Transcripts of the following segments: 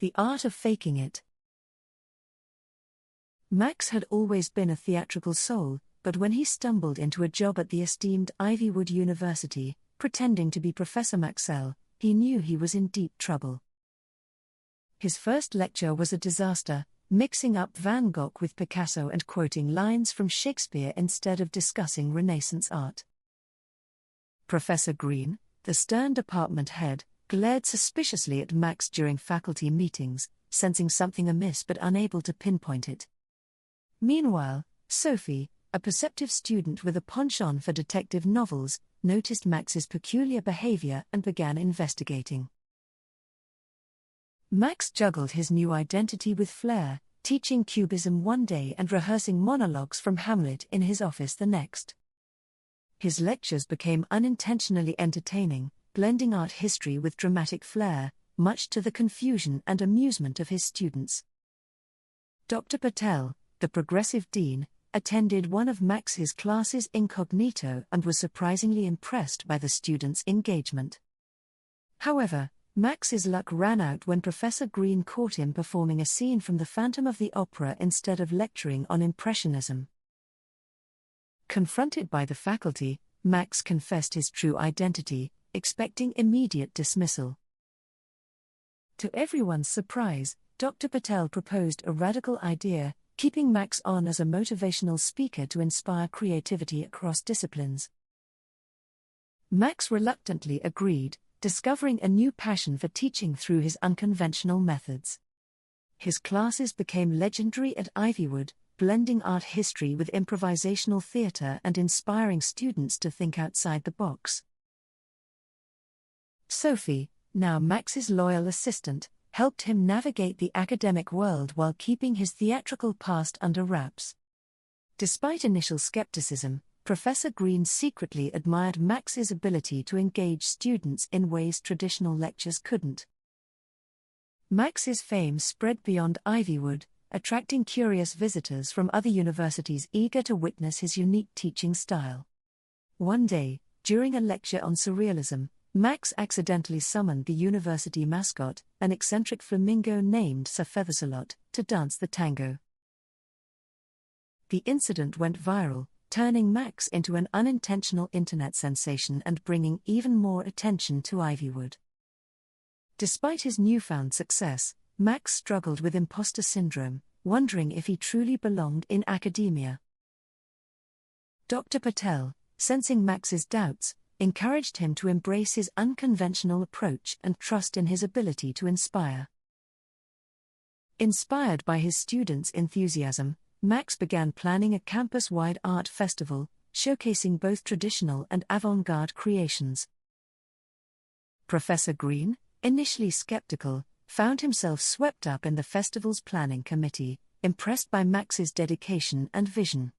The art of faking it. Max had always been a theatrical soul, but when he stumbled into a job at the esteemed Ivywood University, pretending to be Professor Maxwell, he knew he was in deep trouble. His first lecture was a disaster, mixing up Van Gogh with Picasso and quoting lines from Shakespeare instead of discussing Renaissance art. Professor Green, the stern department head, glared suspiciously at Max during faculty meetings, sensing something amiss but unable to pinpoint it. Meanwhile, Sophie, a perceptive student with a penchant for detective novels, noticed Max's peculiar behavior and began investigating. Max juggled his new identity with flair, teaching cubism one day and rehearsing monologues from Hamlet in his office the next. His lectures became unintentionally entertaining, blending art history with dramatic flair, much to the confusion and amusement of his students. Dr. Patel, the progressive dean, attended one of Max's classes incognito and was surprisingly impressed by the students' engagement. However, Max's luck ran out when Professor Green caught him performing a scene from The Phantom of the Opera instead of lecturing on Impressionism. Confronted by the faculty, Max confessed his true identity, expecting immediate dismissal. To everyone's surprise, Dr. Patel proposed a radical idea, keeping Max on as a motivational speaker to inspire creativity across disciplines. Max reluctantly agreed, discovering a new passion for teaching through his unconventional methods. His classes became legendary at Ivywood, blending art history with improvisational theater and inspiring students to think outside the box. Sophie, now Max's loyal assistant, helped him navigate the academic world while keeping his theatrical past under wraps. Despite initial skepticism, Professor Green secretly admired Max's ability to engage students in ways traditional lectures couldn't. Max's fame spread beyond Ivywood, attracting curious visitors from other universities eager to witness his unique teaching style. One day, during a lecture on surrealism, Max accidentally summoned the university mascot, an eccentric flamingo named Sir Feathersalot, to dance the tango. The incident went viral, turning Max into an unintentional internet sensation and bringing even more attention to Ivywood. Despite his newfound success, Max struggled with imposter syndrome, wondering if he truly belonged in academia. Dr. Patel, sensing Max's doubts, encouraged him to embrace his unconventional approach and trust in his ability to inspire. Inspired by his students' enthusiasm, Max began planning a campus-wide art festival, showcasing both traditional and avant-garde creations. Professor Green, initially skeptical, found himself swept up in the festival's planning committee, impressed by Max's dedication and vision.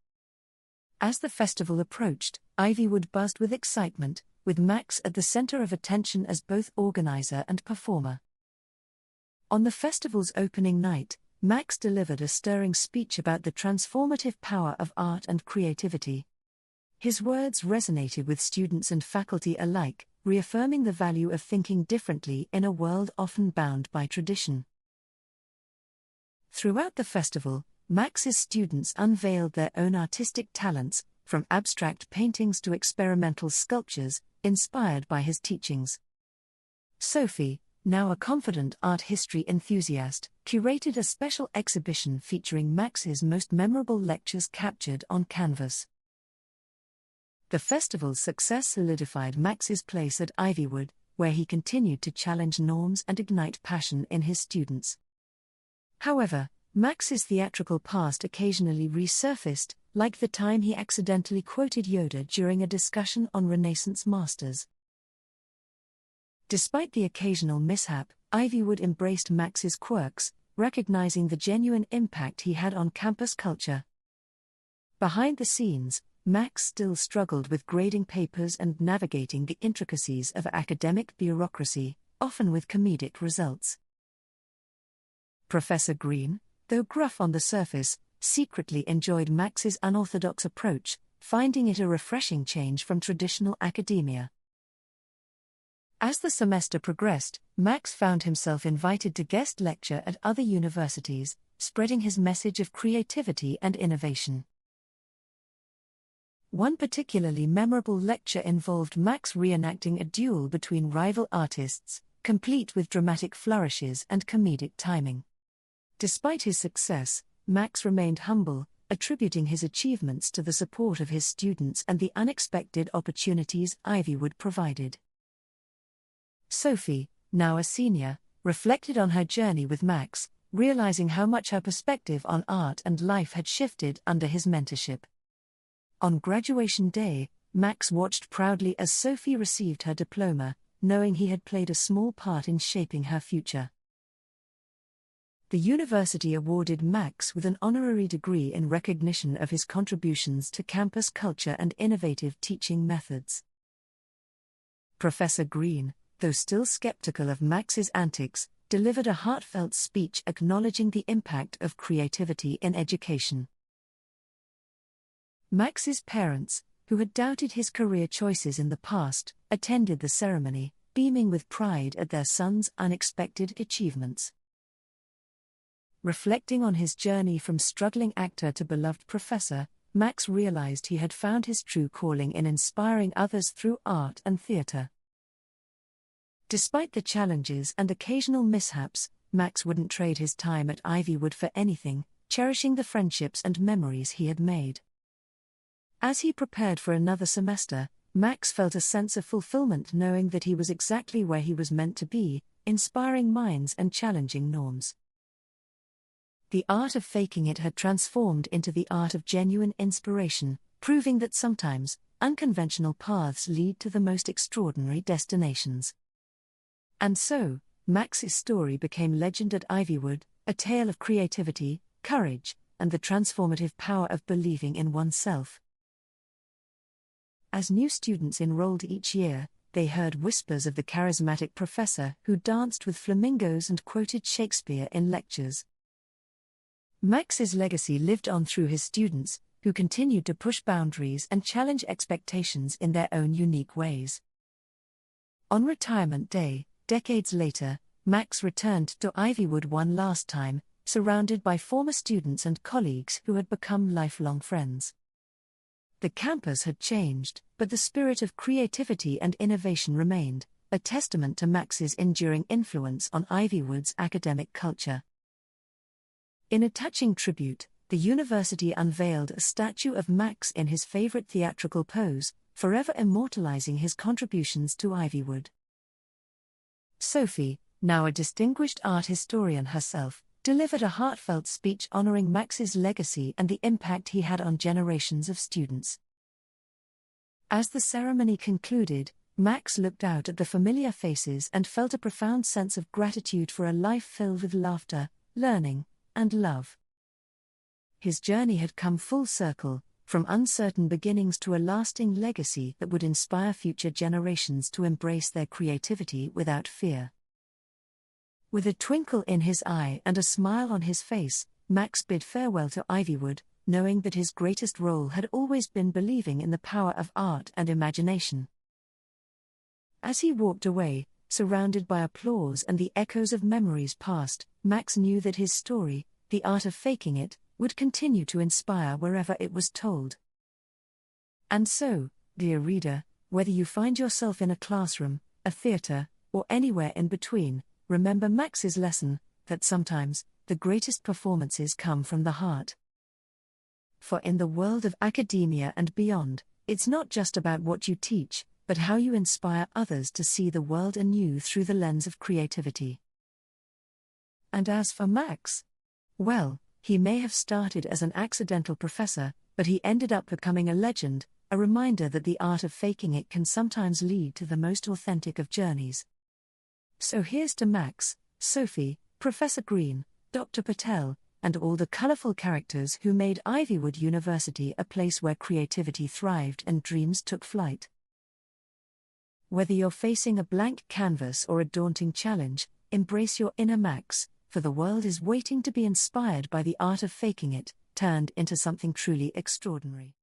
As the festival approached, Ivywood buzzed with excitement, with Max at the center of attention as both organizer and performer. On the festival's opening night, Max delivered a stirring speech about the transformative power of art and creativity. His words resonated with students and faculty alike, reaffirming the value of thinking differently in a world often bound by tradition. Throughout the festival, Max's students unveiled their own artistic talents, from abstract paintings to experimental sculptures, inspired by his teachings. Sophie, now a confident art history enthusiast, curated a special exhibition featuring Max's most memorable lectures captured on canvas. The festival's success solidified Max's place at Ivywood, where he continued to challenge norms and ignite passion in his students. However, Max's theatrical past occasionally resurfaced, like the time he accidentally quoted Yoda during a discussion on Renaissance masters. Despite the occasional mishap, Ivywood embraced Max's quirks, recognizing the genuine impact he had on campus culture. Behind the scenes, Max still struggled with grading papers and navigating the intricacies of academic bureaucracy, often with comedic results. Professor Green, though gruff on the surface, secretly enjoyed Max's unorthodox approach, finding it a refreshing change from traditional academia. As the semester progressed, Max found himself invited to guest lecture at other universities, spreading his message of creativity and innovation. One particularly memorable lecture involved Max reenacting a duel between rival artists, complete with dramatic flourishes and comedic timing. Despite his success, Max remained humble, attributing his achievements to the support of his students and the unexpected opportunities Ivywood provided. Sophie, now a senior, reflected on her journey with Max, realizing how much her perspective on art and life had shifted under his mentorship. On graduation day, Max watched proudly as Sophie received her diploma, knowing he had played a small part in shaping her future. The university awarded Max with an honorary degree in recognition of his contributions to campus culture and innovative teaching methods. Professor Green, though still skeptical of Max's antics, delivered a heartfelt speech acknowledging the impact of creativity in education. Max's parents, who had doubted his career choices in the past, attended the ceremony, beaming with pride at their son's unexpected achievements. Reflecting on his journey from struggling actor to beloved professor, Max realized he had found his true calling in inspiring others through art and theater. Despite the challenges and occasional mishaps, Max wouldn't trade his time at Ivywood for anything, cherishing the friendships and memories he had made. As he prepared for another semester, Max felt a sense of fulfillment knowing that he was exactly where he was meant to be, inspiring minds and challenging norms. The art of faking it had transformed into the art of genuine inspiration, proving that sometimes, unconventional paths lead to the most extraordinary destinations. And so, Max's story became legend at Ivywood, a tale of creativity, courage, and the transformative power of believing in oneself. As new students enrolled each year, they heard whispers of the charismatic professor who danced with flamingos and quoted Shakespeare in lectures. Max's legacy lived on through his students, who continued to push boundaries and challenge expectations in their own unique ways. On retirement day, decades later, Max returned to Ivywood one last time, surrounded by former students and colleagues who had become lifelong friends. The campus had changed, but the spirit of creativity and innovation remained, a testament to Max's enduring influence on Ivywood's academic culture. In a touching tribute, the university unveiled a statue of Max in his favorite theatrical pose, forever immortalizing his contributions to Ivywood. Sophie, now a distinguished art historian herself, delivered a heartfelt speech honoring Max's legacy and the impact he had on generations of students. As the ceremony concluded, Max looked out at the familiar faces and felt a profound sense of gratitude for a life filled with laughter, learning, and love. His journey had come full circle, from uncertain beginnings to a lasting legacy that would inspire future generations to embrace their creativity without fear. With a twinkle in his eye and a smile on his face, Max bid farewell to Ivywood, knowing that his greatest role had always been believing in the power of art and imagination. As he walked away, surrounded by applause and the echoes of memories past, Max knew that his story, the art of faking it, would continue to inspire wherever it was told. And so, dear reader, whether you find yourself in a classroom, a theater, or anywhere in between, remember Max's lesson, that sometimes, the greatest performances come from the heart. For in the world of academia and beyond, it's not just about what you teach, but how you inspire others to see the world anew through the lens of creativity. And as for Max, well, he may have started as an accidental professor, but he ended up becoming a legend, a reminder that the art of faking it can sometimes lead to the most authentic of journeys. So here's to Max, Sophie, Professor Green, Dr. Patel, and all the colorful characters who made Ivywood University a place where creativity thrived and dreams took flight. Whether you're facing a blank canvas or a daunting challenge, embrace your inner Max, for the world is waiting to be inspired by the art of faking it, turned into something truly extraordinary.